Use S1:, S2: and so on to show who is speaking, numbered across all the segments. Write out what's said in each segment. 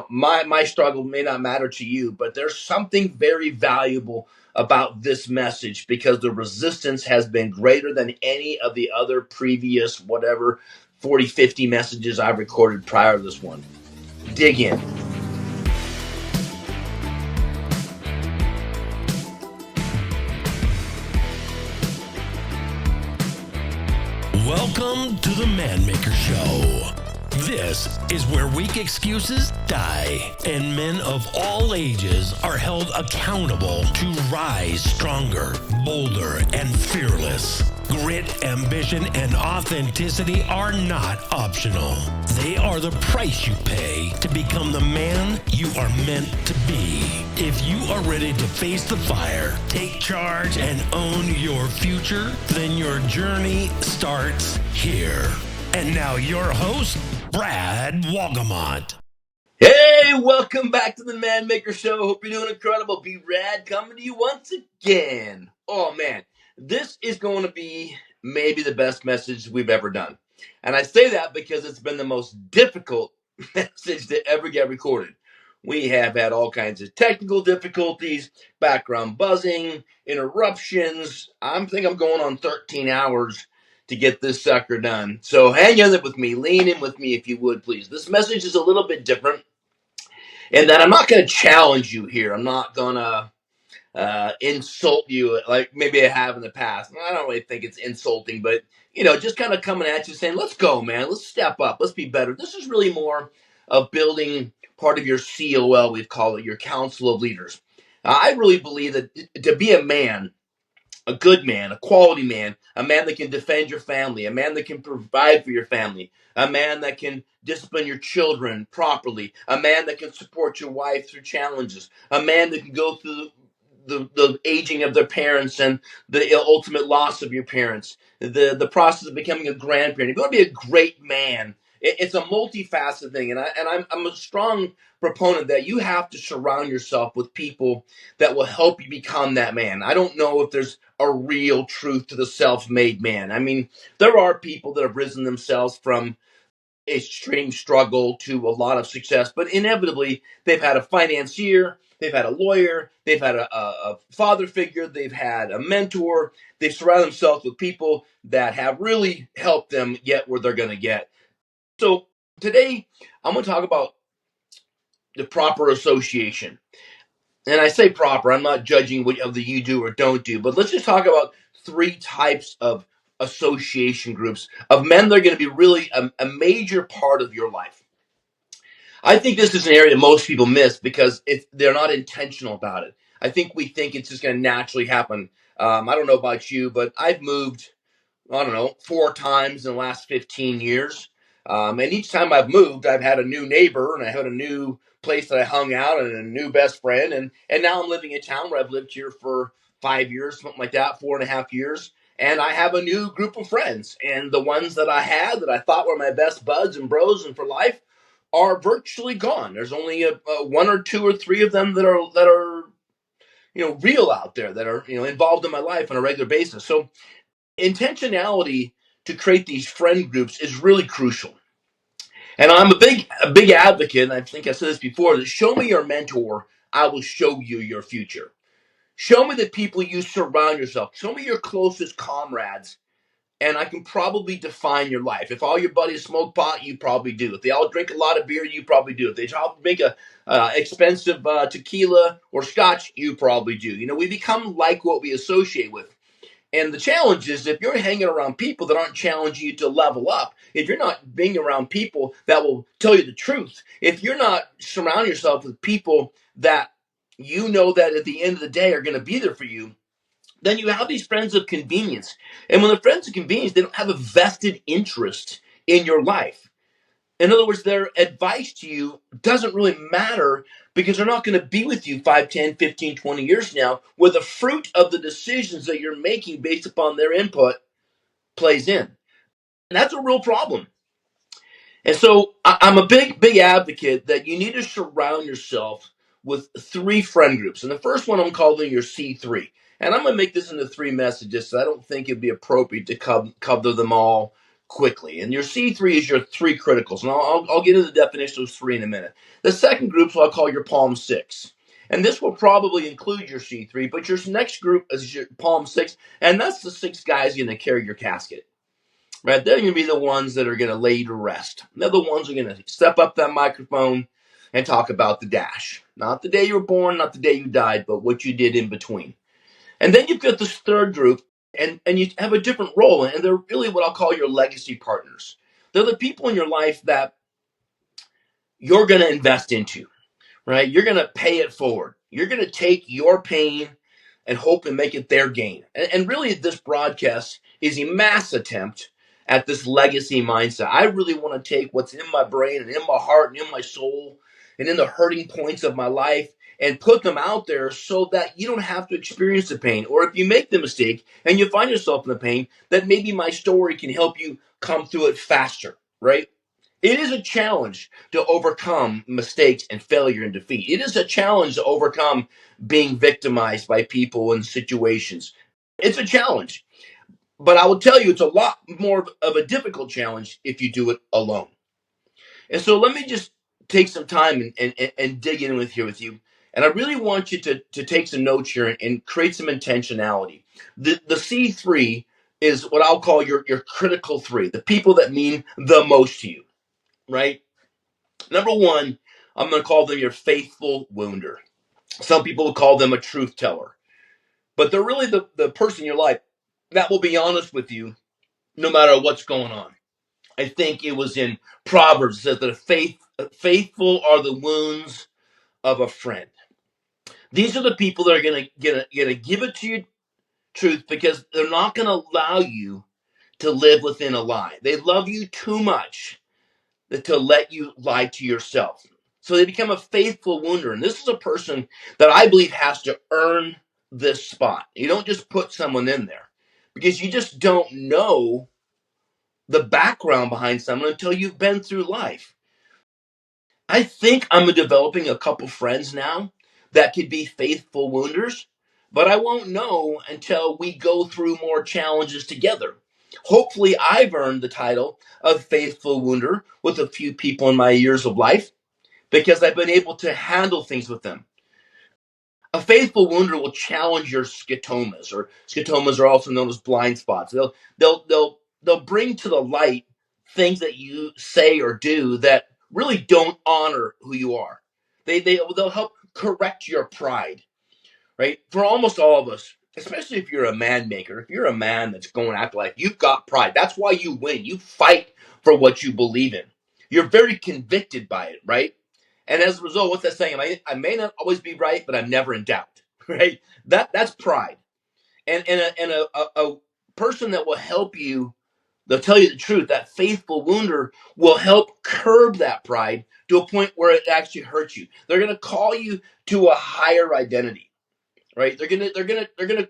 S1: my struggle may not matter to you, but there's something very valuable about this message because the resistance has been greater than any of the other previous, whatever, 40, 50 messages I've recorded prior to this one. Dig in.
S2: Welcome to the Man Maker Show. This is where weak excuses die and men of all ages are held accountable to rise stronger, bolder, and fearless. Grit, ambition, and authenticity are not optional. They are the price you pay to become the man you are meant to be. If you are ready to face the fire, take charge, and own your future, then your journey starts here. And now your host, Brad Wolgamott.
S1: Hey, welcome back to the Man Maker Show. Hope you're doing incredible. Be Rad coming to you once again. Oh man, this is going to be maybe the best message we've ever done. And I say that because it's been the most difficult message to ever get recorded. We have had all kinds of technical difficulties, background buzzing, interruptions. I think I'm going on 13 hours to get this sucker done. So hang in there with me. Lean in with me if you would, please. This message is a little bit different in that I'm not going to challenge you here. I'm not going to insult you like maybe I have in the past. I don't really think it's insulting, but, just kind of coming at you saying, let's go, man. Let's step up. Let's be better. This is really more of building part of your COL, we'd call it, your Council of Leaders. I really believe that to be a man, a good man, a quality man, a man that can defend your family, a man that can provide for your family, a man that can discipline your children properly, a man that can support your wife through challenges, a man that can go through the aging of their parents and the ultimate loss of your parents, the process of becoming a grandparent. If you want to be a great man, it's a multifaceted thing, and I'm a strong proponent that you have to surround yourself with people that will help you become that man. I don't know if there's a real truth to the self-made man. I mean, there are people that have risen themselves from extreme struggle to a lot of success, but inevitably they've had a financier, they've had a lawyer, they've had a father figure, they've had a mentor, they've surrounded themselves with people that have really helped them get where they're going to get. So today I'm going to talk about the proper association. And I say proper, I'm not judging what of the you do or don't do, but let's just talk about three types of association groups of men that are going to be really a major part of your life. I think this is an area most people miss because they're not intentional about it. I think we think it's just going to naturally happen. I don't know about you, but I've moved, 4 times in the last 15 years. And each time I've moved, I've had a new neighbor and I had a new place that I hung out and a new best friend. And now I'm living in a town where I've lived here for 5 years, something like that, 4.5 years. And I have a new group of friends. And the ones that I had that I thought were my best buds and bros and for life are virtually gone. There's only one or two or three of them that are real out there, that are involved in my life on a regular basis. So intentionality to create these friend groups is really crucial. And I'm a big advocate, and I think I said this before, that show me your mentor, I will show you your future. Show me the people you surround yourself. Show me your closest comrades, and I can probably define your life. If all your buddies smoke pot, you probably do. If they all drink a lot of beer, you probably do. If they all make a expensive tequila or scotch, you probably do. We become like what we associate with. And the challenge is if you're hanging around people that aren't challenging you to level up, if you're not being around people that will tell you the truth, if you're not surrounding yourself with people that that at the end of the day are going to be there for you, then you have these friends of convenience. And when they're friends of convenience, they don't have a vested interest in your life. In other words, their advice to you doesn't really matter because they're not going to be with you 5, 10, 15, 20 years from now, where the fruit of the decisions that you're making based upon their input plays in. And that's a real problem. And so I'm a big advocate that you need to surround yourself with 3 friend groups. And the first one I'm calling your C3. And I'm going to make this into 3 messages, so I don't think it'd be appropriate to cover them all quickly. And your C3 is your three criticals. And I'll get into the definition of those three in a minute. The second group is what I'll call your Palm 6. And this will probably include your C3, but your next group is your Palm 6. And that's the 6 guys going to carry your casket. Right? They're going to be the ones that are going to lay you to rest. They're the ones who are going to step up that microphone and talk about the dash. Not the day you were born, not the day you died, but what you did in between. And then you've got this third group, and you have a different role, and they're really what I'll call your legacy partners. They're the people in your life that you're going to invest into, right? You're going to pay it forward. You're going to take your pain and hope and make it their gain. And really, this broadcast is a mass attempt at this legacy mindset. I really want to take what's in my brain and in my heart and in my soul and in the hurting points of my life and put them out there so that you don't have to experience the pain. Or if you make the mistake and you find yourself in the pain, that maybe my story can help you come through it faster, right? It is a challenge to overcome mistakes and failure and defeat. It is a challenge to overcome being victimized by people and situations. It's a challenge. But I will tell you, it's a lot more of a difficult challenge if you do it alone. And so let me just take some time and dig in with you. And I really want you to take some notes here and create some intentionality. The C3 is what I'll call your critical 3, the people that mean the most to you, right? Number 1, I'm going to call them your faithful wounder. Some people will call them a truth teller. But they're really the person in your life that will be honest with you no matter what's going on. I think it was in Proverbs, it says that faithful are the wounds of a friend. These are the people that are going to give it to you truth because they're not going to allow you to live within a lie. They love you too much to let you lie to yourself. So they become a faithful wounder. And this is a person that I believe has to earn this spot. You don't just put someone in there because you just don't know the background behind someone until you've been through life. I think I'm developing a couple friends now that could be faithful wounders, but I won't know until we go through more challenges together. Hopefully, I've earned the title of faithful wounder with a few people in my years of life because I've been able to handle things with them. A faithful wounder will challenge your scotomas, or scotomas are also known as blind spots. They'll bring to the light things that you say or do that really don't honor who you are. They'll help correct your pride, right? For almost all of us, especially if you're a man maker, if you're a man that's going after life, you've got pride. That's why you win. You fight for what you believe in. You're very convicted by it, right? And as a result, what's that saying? I may not always be right, but I'm never in doubt, right? That's pride. And a person that will help you, they'll tell you the truth. That faithful wounder will help curb that pride to a point where it actually hurts you. They're going to call you to a higher identity, right? They're gonna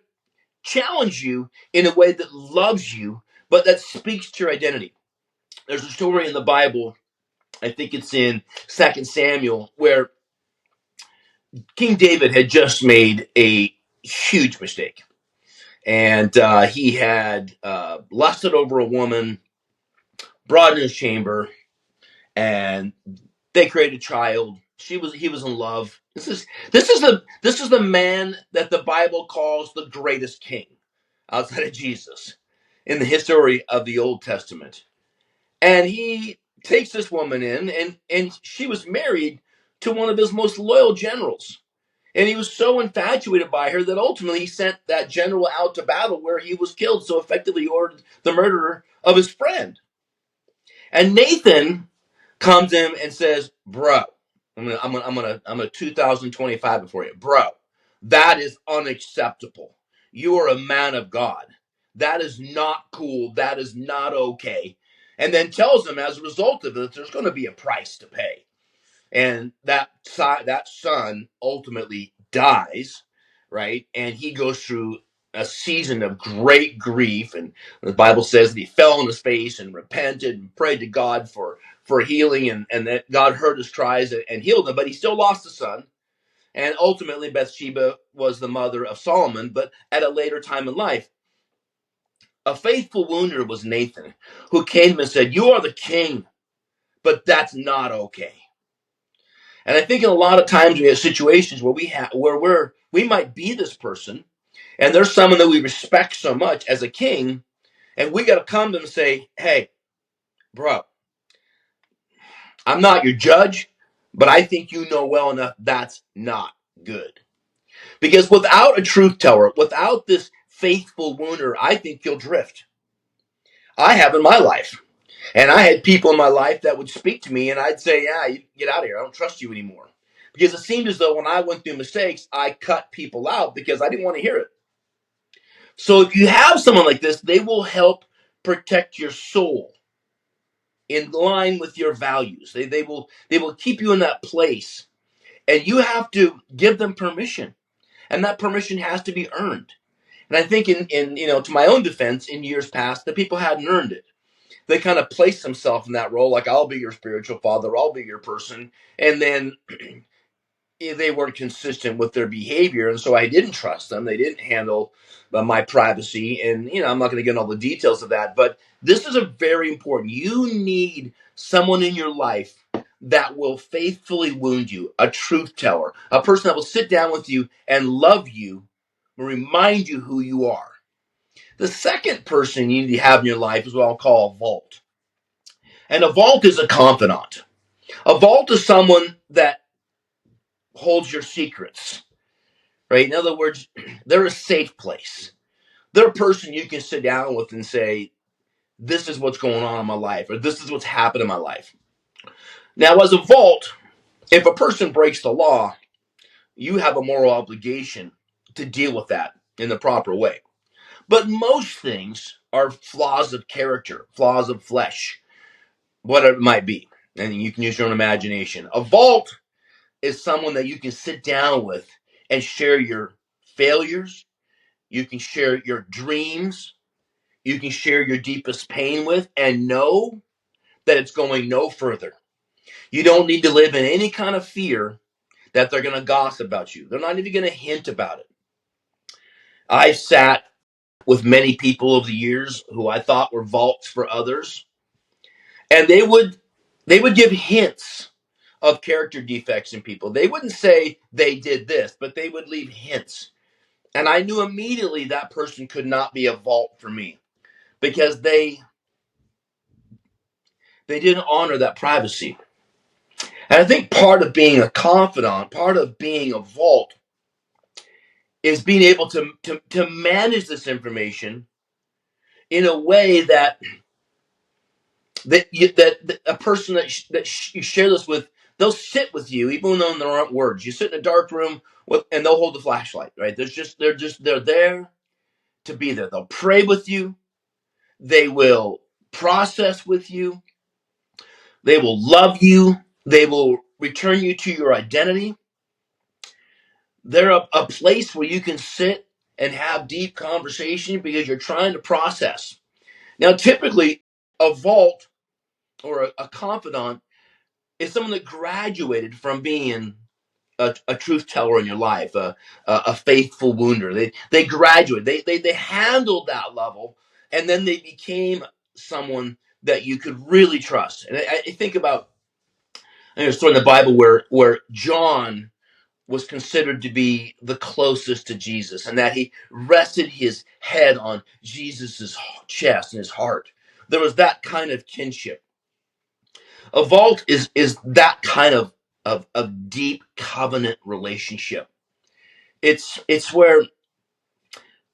S1: challenge you in a way that loves you, but that speaks to your identity. There's a story in the Bible, I think it's in 2 Samuel, where King David had just made a huge mistake. And he had lusted over a woman, brought in his chamber, and they created a child. He was in love. This is the man that the Bible calls the greatest king outside of Jesus in the history of the Old Testament. And he takes this woman in, and she was married to one of his most loyal generals. And he was so infatuated by her that ultimately he sent that general out to battle where he was killed. So effectively he ordered the murder of his friend. And Nathan comes in and says, "Bro, I'm gonna 2025 before you, bro. That is unacceptable. You are a man of God. That is not cool. That is not okay." And then tells him, as a result of it, there's going to be a price to pay. And that son ultimately dies, right? And he goes through a season of great grief, and the Bible says that he fell on his face and repented and prayed to God for healing, and that God heard his cries and healed him, but he still lost a son. And ultimately Bathsheba was the mother of Solomon, but at a later time in life. A faithful wounder was Nathan, who came to him and said, "You are the king, but that's not okay." And I think in a lot of times we have situations where we might be this person, and there's someone that we respect so much as a king, and we got to come to them and say, "Hey, bro, I'm not your judge, but I think you know well enough that's not good." Because without a truth teller, without this faithful wounder, I think you'll drift. I have in my life. And I had people in my life that would speak to me, and I'd say, "Yeah, you get out of here. I don't trust you anymore." Because it seemed as though when I went through mistakes, I cut people out because I didn't want to hear it. So if you have someone like this, they will help protect your soul in line with your values. They will keep you in that place, and you have to give them permission, and that permission has to be earned. And I think in to my own defense, in years past, the people hadn't earned it. They kind of place themselves in that role, like, "I'll be your spiritual father, I'll be your person," and then they weren't consistent with their behavior, and so I didn't trust them. They didn't handle my privacy, and I'm not going to get into all the details of that, but this is a very important. You need someone in your life that will faithfully wound you, a truth teller, a person that will sit down with you and love you, and remind you who you are. The second person you need to have in your life is what I'll call a vault. And a vault is a confidant. A vault is someone that holds your secrets, right? In other words, they're a safe place. They're a person you can sit down with and say, "This is what's going on in my life," or "This is what's happened in my life." Now, as a vault, if a person breaks the law, you have a moral obligation to deal with that in the proper way. But most things are flaws of character, flaws of flesh, whatever it might be. And you can use your own imagination. A vault is someone that you can sit down with and share your failures. You can share your dreams. You can share your deepest pain with and know that it's going no further. You don't need to live in any kind of fear that they're going to gossip about you. They're not even going to hint about it. I've sat with many people over the years who I thought were vaults for others, and they would give hints of character defects in people. They wouldn't say they did this, but they would leave hints. And I knew immediately that person could not be a vault for me because they didn't honor that privacy. And I think part of being a confidant, part of being a vault, is being able to manage this information in a way that a person that you share this with, they'll sit with you even though there aren't words. You sit in a dark room and they'll hold the flashlight, right? They're there to be there. They'll pray with you. They will process with you. They will love you. They will return you to your identity. They're a place where you can sit and have deep conversation because you're trying to process. Now, typically, a vault or a confidant is someone that graduated from being a truth teller in your life, a faithful wounder. They graduate. They handled that level, and then they became someone that you could really trust. And I think about, there's a story in the Bible where John was considered to be the closest to Jesus, and that he rested his head on Jesus's chest and his heart. There was that kind of kinship. A vault is that kind of deep covenant relationship. It's where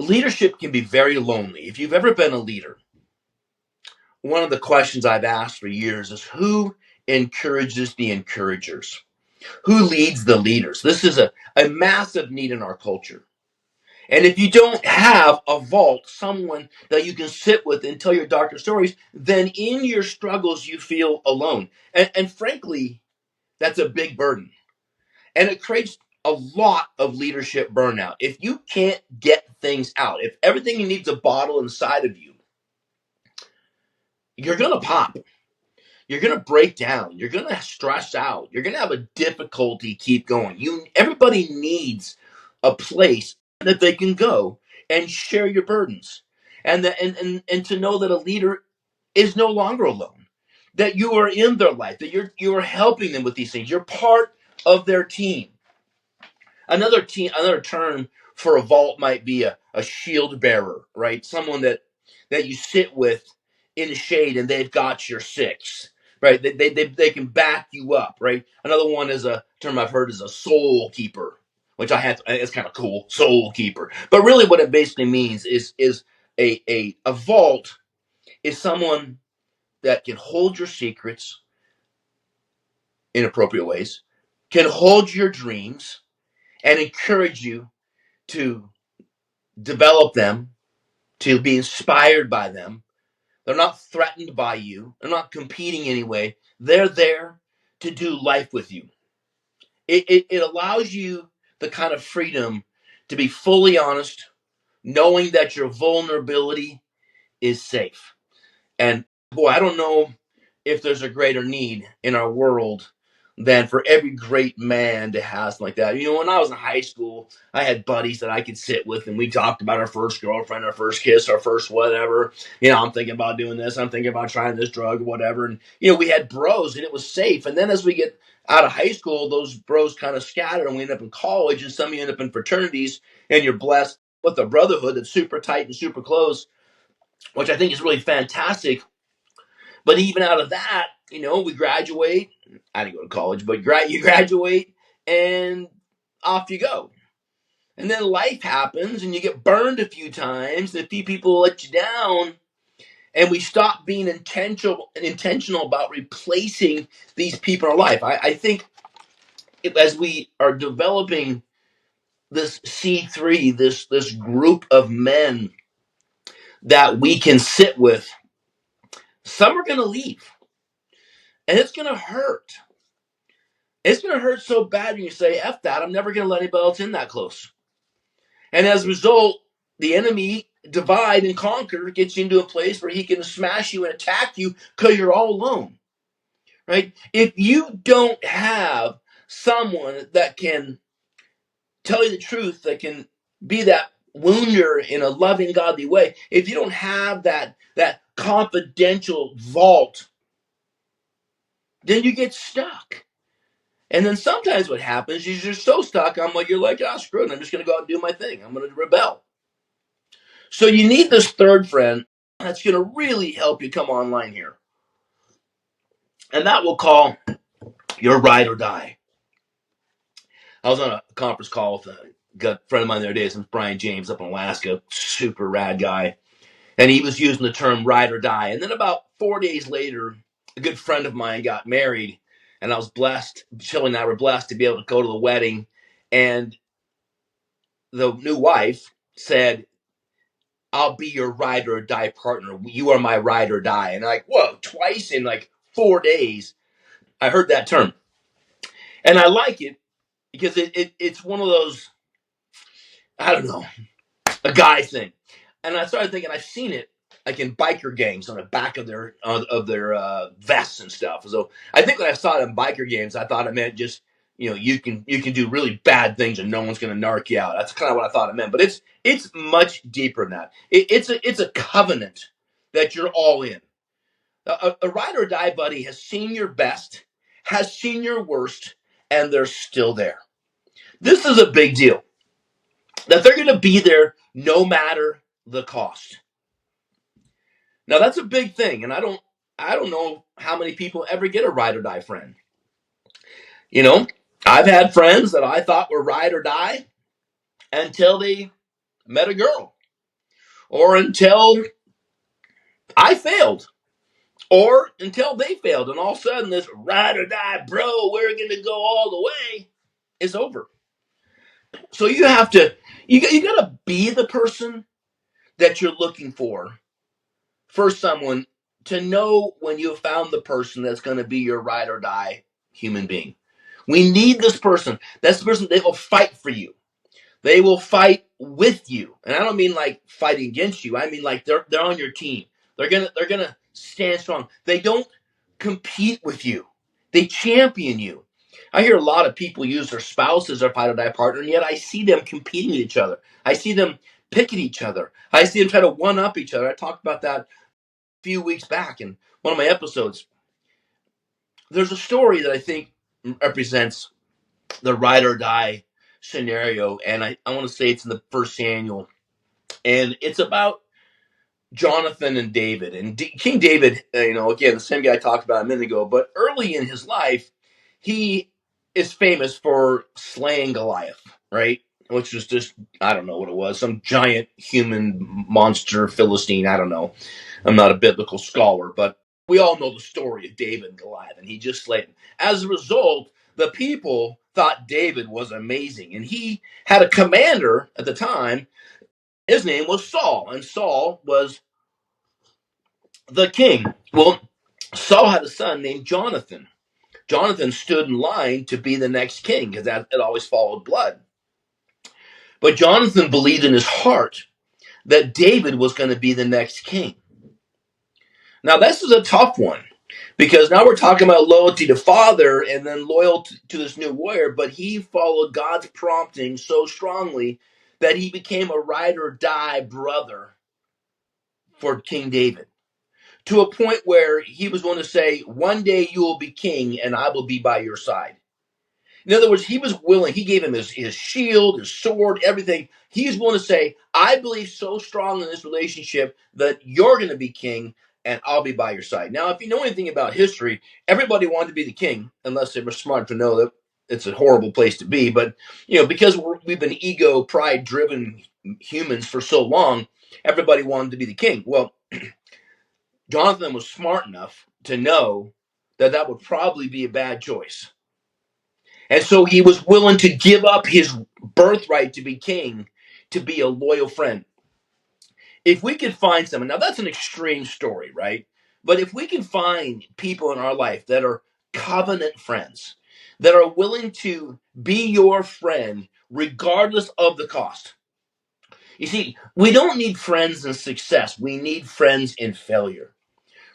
S1: leadership can be very lonely. If you've ever been a leader, one of the questions I've asked for years is, who encourages the encouragers? Who leads the leaders? This is a massive need in our culture. And if you don't have a vault, someone that you can sit with and tell your darker stories, then in your struggles you feel alone. And frankly, that's a big burden. And it creates a lot of leadership burnout. If you can't get things out, if everything you need is a bottle inside of you, you're going to pop. You're going to break down. You're going to stress out. You're going to have a difficulty keep going. Everybody needs a place that they can go and share your burdens. and to know that a leader is no longer alone, that you are in their life, that you are helping them with these things. You're part of their team. Another term for a vault might be a shield bearer, right? Someone that you sit with in the shade and they've got your six, right? They can back you up, right? Another one is a term I've heard is a soul keeper, which it's kind of cool, soul keeper. But really what it basically means is a vault is someone that can hold your secrets in appropriate ways, can hold your dreams, and encourage you to develop them, to be inspired by them. They're not threatened by you. They're not competing anyway. They're there to do life with you. It allows you the kind of freedom to be fully honest, knowing that your vulnerability is safe. And boy, I don't know if there's a greater need in our world than for every great man to have something like that. You know, when I was in high school, I had buddies that I could sit with and we talked about our first girlfriend, our first kiss, our first whatever. You know, I'm thinking about doing this, I'm thinking about trying this drug or whatever. And, you know, we had bros and it was safe. And then as we get out of high school, those bros kind of scatter and we end up in college, and some of you end up in fraternities, and you're blessed with a brotherhood that's super tight and super close, which I think is really fantastic. But even out of that, you know, we graduate. I didn't go to college, but you graduate and off you go. And then life happens and you get burned a few times. And a few people let you down. And we stop being intentional about replacing these people in our life. I think as we are developing this C3, this group of men that we can sit with, some are going to leave. And it's going to hurt. It's going to hurt so bad when you say, F that, I'm never going to let anybody else in that close. And as a result, the enemy divide and conquer gets you into a place where he can smash you and attack you because you're all alone, right? If you don't have someone that can tell you the truth, that can be that wounder in a loving, godly way, if you don't have that confidential vault, then you get stuck. And then sometimes what happens is you're so stuck, you're like, screw it, I'm just going to go out and do my thing. I'm going to rebel. So you need this third friend that's going to really help you come online here. And that we'll call your ride or die. I was on a conference call with a good friend of mine the other day. His name's Brian James up in Alaska. Super rad guy. And he was using the term ride or die. And then about 4 days later, a good friend of mine got married. And I was blessed, Shelley and I were blessed to be able to go to the wedding. And the new wife said, I'll be your ride or die partner. You are my ride or die. And I'm like, whoa, twice in like 4 days, I heard that term. And I like it because it's one of those, I don't know, a guy thing. And I started thinking, I've seen it like in biker gangs on the back of their vests and stuff. So I think when I saw it in biker gangs, I thought it meant just, you know, you can do really bad things and no one's going to narc you out. That's kind of what I thought it meant. But it's much deeper than that. It's a covenant that you're all in. A ride or die buddy has seen your best, has seen your worst, and they're still there. This is a big deal. That they're going to be there no matter the cost. Now that's a big thing, and I don't know how many people ever get a ride or die friend. You know, I've had friends that I thought were ride or die until they met a girl, or until I failed, or until they failed, and all of a sudden this ride or die, bro, we're gonna go all the way, is over. So you have to, you got to be the person that you're looking for someone to know when you have found the person that's going to be your ride or die human being. We need this person. That's the person. They will fight for you. They will fight with you. And I don't mean like fighting against you. I mean like they're on your team. They're gonna stand strong. They don't compete with you. They champion you. I hear a lot of people use their spouse as their fight or die partner, and yet I see them competing with each other. I see them pick at each other. I see them try to one up each other. I talked about that a few weeks back in one of my episodes. There's a story that I think represents the ride or die scenario, and I want to say it's in the first Samuel, and it's about Jonathan and David. And King David, again, the same guy I talked about a minute ago, but early in his life, he is famous for slaying Goliath, right? Which was just, I don't know what it was, some giant human monster Philistine. I don't know. I'm not a biblical scholar, but we all know the story of David and Goliath, and he just slayed him. As a result, the people thought David was amazing, and he had a commander at the time. His name was Saul, and Saul was the king. Well, Saul had a son named Jonathan. Jonathan stood in line to be the next king because that it always followed blood. But Jonathan believed in his heart that David was going to be the next king. Now, this is a tough one because now we're talking about loyalty to father and then loyalty to this new warrior, but he followed God's prompting so strongly that he became a ride or die brother for King David, to a point where he was going to say, one day you will be king and I will be by your side. In other words, he was willing. He gave him his shield, his sword, everything. He's willing to say, I believe so strong in this relationship that you're going to be king and I'll be by your side. Now, if you know anything about history, everybody wanted to be the king, unless they were smart to know that it's a horrible place to be. But, because we've been ego, pride-driven humans for so long, everybody wanted to be the king. Well, Jonathan was smart enough to know that that would probably be a bad choice. And so he was willing to give up his birthright to be king to be a loyal friend. If we could find someone, now that's an extreme story, right? But if we can find people in our life that are covenant friends, that are willing to be your friend regardless of the cost. You see, we don't need friends in success. We need friends in failure,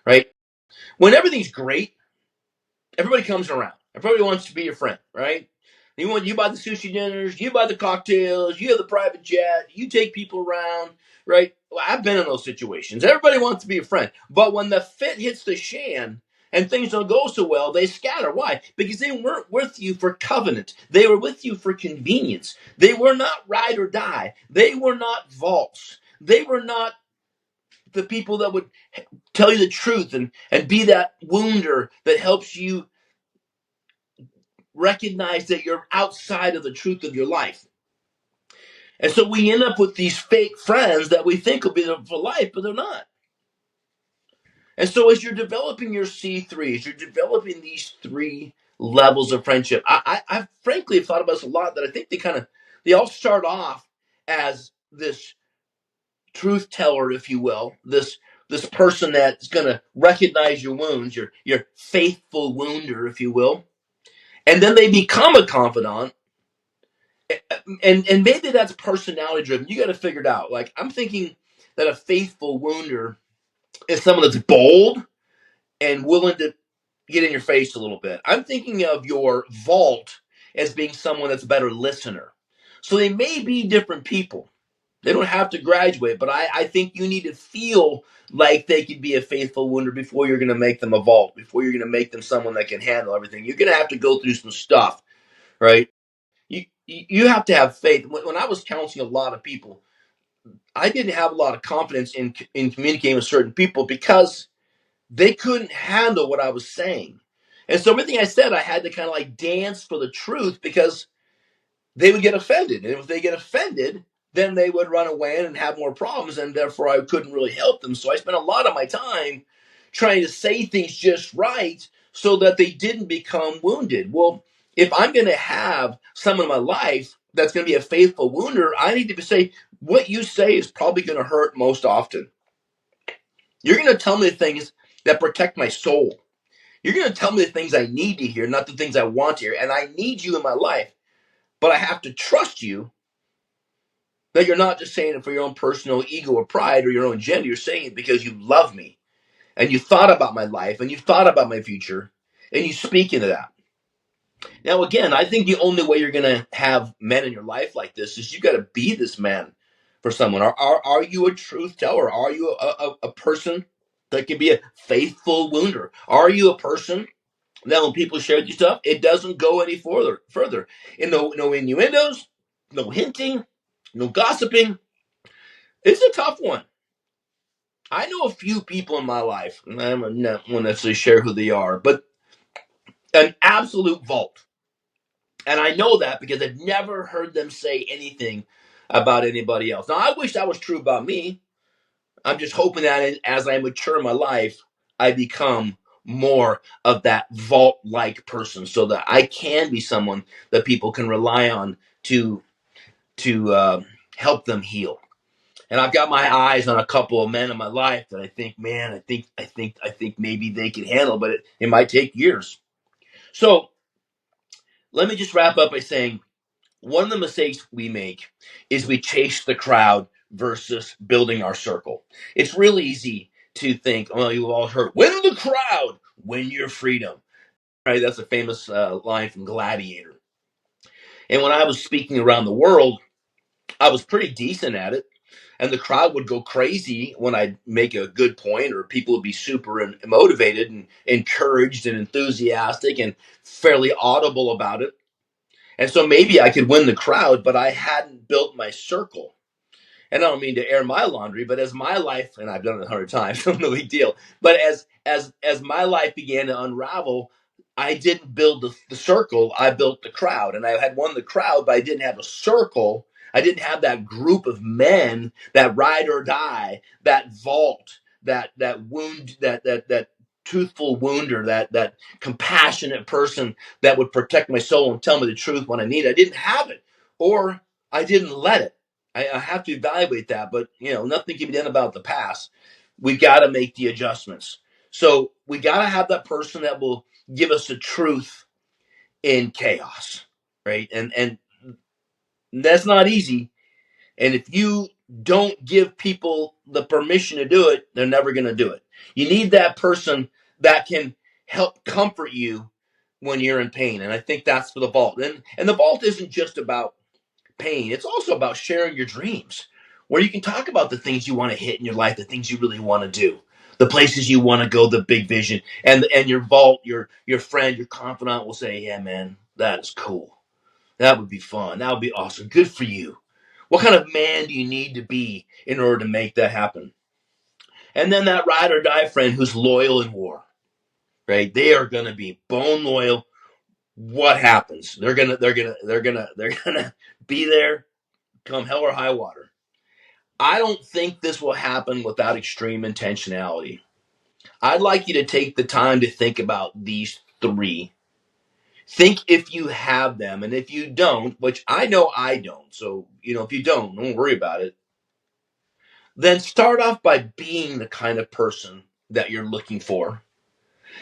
S1: right? When everything's great, everybody comes around. Everybody wants to be your friend, right? You buy the sushi dinners, you buy the cocktails, you have the private jet, you take people around, right? Well, I've been in those situations. Everybody wants to be a friend. But when the fit hits the shan and things don't go so well, they scatter. Why? Because they weren't with you for covenant. They were with you for convenience. They were not ride or die. They were not vaults. They were not the people that would tell you the truth and be that wounder that helps you recognize that you're outside of the truth of your life. And so we end up with these fake friends that we think will be there for life, but they're not. And so as you're developing your C3, as you're developing these three levels of friendship, I frankly have thought about this a lot, that I think they all start off as this truth teller, if you will, this person that's going to recognize your wounds, your faithful wounder, if you will. And then they become a confidant. And maybe that's personality driven. You got to figure it out. Like, I'm thinking that a faithful wounder is someone that's bold and willing to get in your face a little bit. I'm thinking of your vault as being someone that's a better listener. So they may be different people. They don't have to graduate, but I think you need to feel like they could be a faithful wounder before you're going to make them a vault, before you're going to make them someone that can handle everything. You're going to have to go through some stuff, right? You have to have faith. When I was counseling a lot of people, I didn't have a lot of confidence in communicating with certain people because they couldn't handle what I was saying. And so everything I said, I had to kind of like dance for the truth because they would get offended. And if they get offended, then they would run away and have more problems. And therefore, I couldn't really help them. So I spent a lot of my time trying to say things just right so that they didn't become wounded. Well, if I'm going to have someone in my life that's going to be a faithful wounder, I need to say, what you say is probably going to hurt most often. You're going to tell me the things that protect my soul. You're going to tell me the things I need to hear, not the things I want to hear. And I need you in my life. But I have to trust you that you're not just saying it for your own personal ego or pride or your own agenda. You're saying it because you love me and you thought about my life and you thought about my future and you speak into that. Now, again, I think the only way you're going to have men in your life like this is you got to be this man for someone? Are you a truth teller? Are you a person that can be a faithful wounder? Are you a person that when people share with you stuff, it doesn't go any further? And no innuendos, no hinting, no gossiping. It's a tough one. I know a few people in my life, and I not want to necessarily share who they are, but an absolute vault. And I know that because I've never heard them say anything about anybody else. Now, I wish that was true about me. I'm just hoping that as I mature in my life, I become more of that vault like person so that I can be someone that people can rely on to help them heal. And I've got my eyes on a couple of men in my life that I think, man, I think maybe they can handle, but it might take years. So let me just wrap up by saying one of the mistakes we make is we chase the crowd versus building our circle. It's really easy to think, oh, you've all heard, win the crowd, win your freedom. Right? That's a famous line from Gladiator. And when I was speaking around the world, I was pretty decent at it. And the crowd would go crazy when I'd make a good point, or people would be super motivated and encouraged and enthusiastic and fairly audible about it. And so maybe I could win the crowd, but I hadn't built my circle. And I don't mean to air my laundry, but as my life, and I've done it 100 times, no big deal. But as my life began to unravel, I didn't build the circle. I built the crowd, and I had won the crowd, but I didn't have a circle. I didn't have that group of men, that ride or die, that vault, that wound, that truthful wounder, that compassionate person that would protect my soul and tell me the truth when I need it. I didn't have it, or I didn't let it. I have to evaluate that, but nothing can be done about the past. We got to make the adjustments. So we got to have that person that will give us the truth in chaos, right? And that's not easy. And if you don't give people the permission to do it, they're never going to do it. You need that person that can help comfort you when you're in pain. And I think that's for the vault. And the vault isn't just about pain. It's also about sharing your dreams, where you can talk about the things you want to hit in your life, the things you really want to do, the places you want to go, the big vision. And your vault, your friend, your confidant will say, yeah, man, that is cool. That would be fun. That would be awesome. Good for you. What kind of man do you need to be in order to make that happen? And then that ride or die friend who's loyal in war, right? They are going to be bone loyal. What happens? They're gonna be there come hell or high water. I don't think this will happen without extreme intentionality. I'd like you to take the time to think about these three. Think if you have them, and if you don't, which I know I don't, so if you don't worry about it. Then start off by being the kind of person that you're looking for,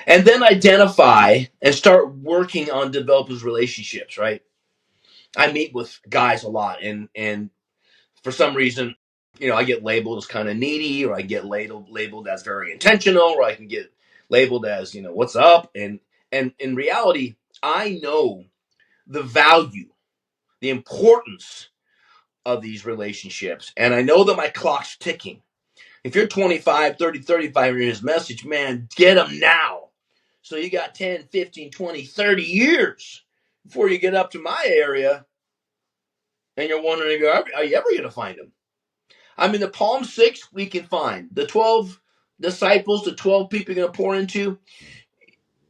S1: and then identify and start working on developing relationships. Right? I meet with guys a lot, and for some reason, I get labeled as kind of needy, or I get labeled as very intentional, or I can get labeled as, what's up? And in reality, I know the value, the importance of these relationships. And I know that my clock's ticking. If you're 25, 30, 35 in this message, man, get them now. So you got 10, 15, 20, 30 years before you get up to my area, and you're wondering, are you ever going to find them? I mean, the Palm 6 we can find. The 12 disciples, the 12 people you're going to pour into,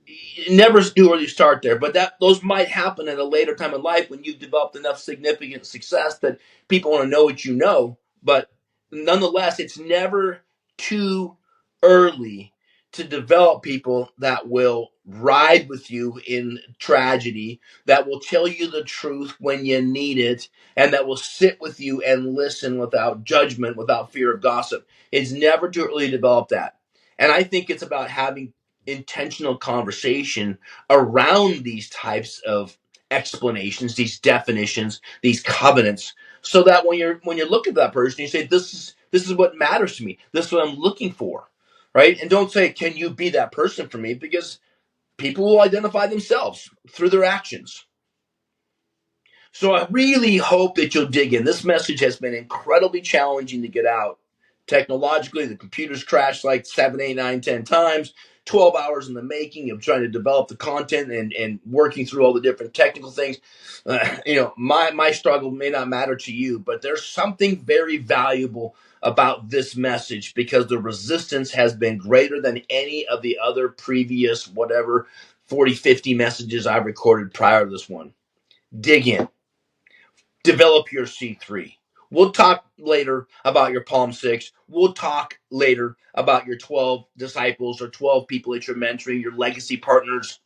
S1: you never do where you start there. But those might happen at a later time in life when you've developed enough significant success that people want to know what you know. But nonetheless, it's never too early to develop people that will ride with you in tragedy, that will tell you the truth when you need it, and that will sit with you and listen without judgment, without fear of gossip. It's never too early to develop that. And I think it's about having intentional conversation around these types of explanations, these definitions, these covenants, so that when you're looking at that person, you say, this is what matters to me. This is what I'm looking for. Right? And don't say, can you be that person for me? Because people will identify themselves through their actions. So I really hope that you'll dig in. This message has been incredibly challenging to get out. Technologically, the computer's crashed like 7, 8, 9, 10 times. 12 hours in the making of trying to develop the content and working through all the different technical things. My struggle may not matter to you, but there's something very valuable about this message because the resistance has been greater than any of the other previous, 40, 50 messages I've recorded prior to this one. Dig in. Develop your C3. We'll talk later about your Palm 6. We'll talk later about your 12 disciples or 12 people that you're mentoring, your legacy partners.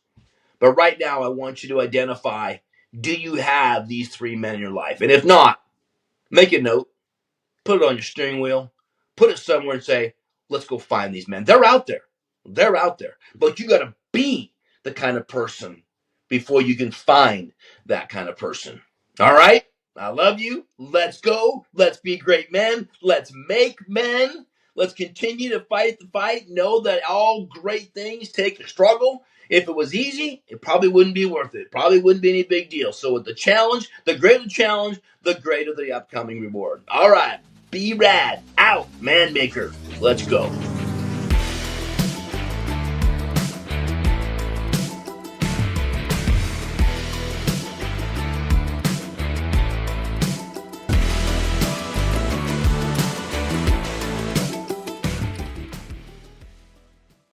S1: But right now, I want you to identify, do you have these 3 men in your life? And if not, make a note, put it on your steering wheel, put it somewhere and say, let's go find these men. They're out there. They're out there. But you got to be the kind of person before you can find that kind of person. All right? I love you. Let's go. Let's be great men. Let's make men. Let's continue to fight the fight. Know that all great things take a struggle. If it was easy, it probably wouldn't be worth it. Probably wouldn't be any big deal. So with the challenge, the greater the challenge, the greater the upcoming reward. All right. Be rad. Out, man maker. Let's go.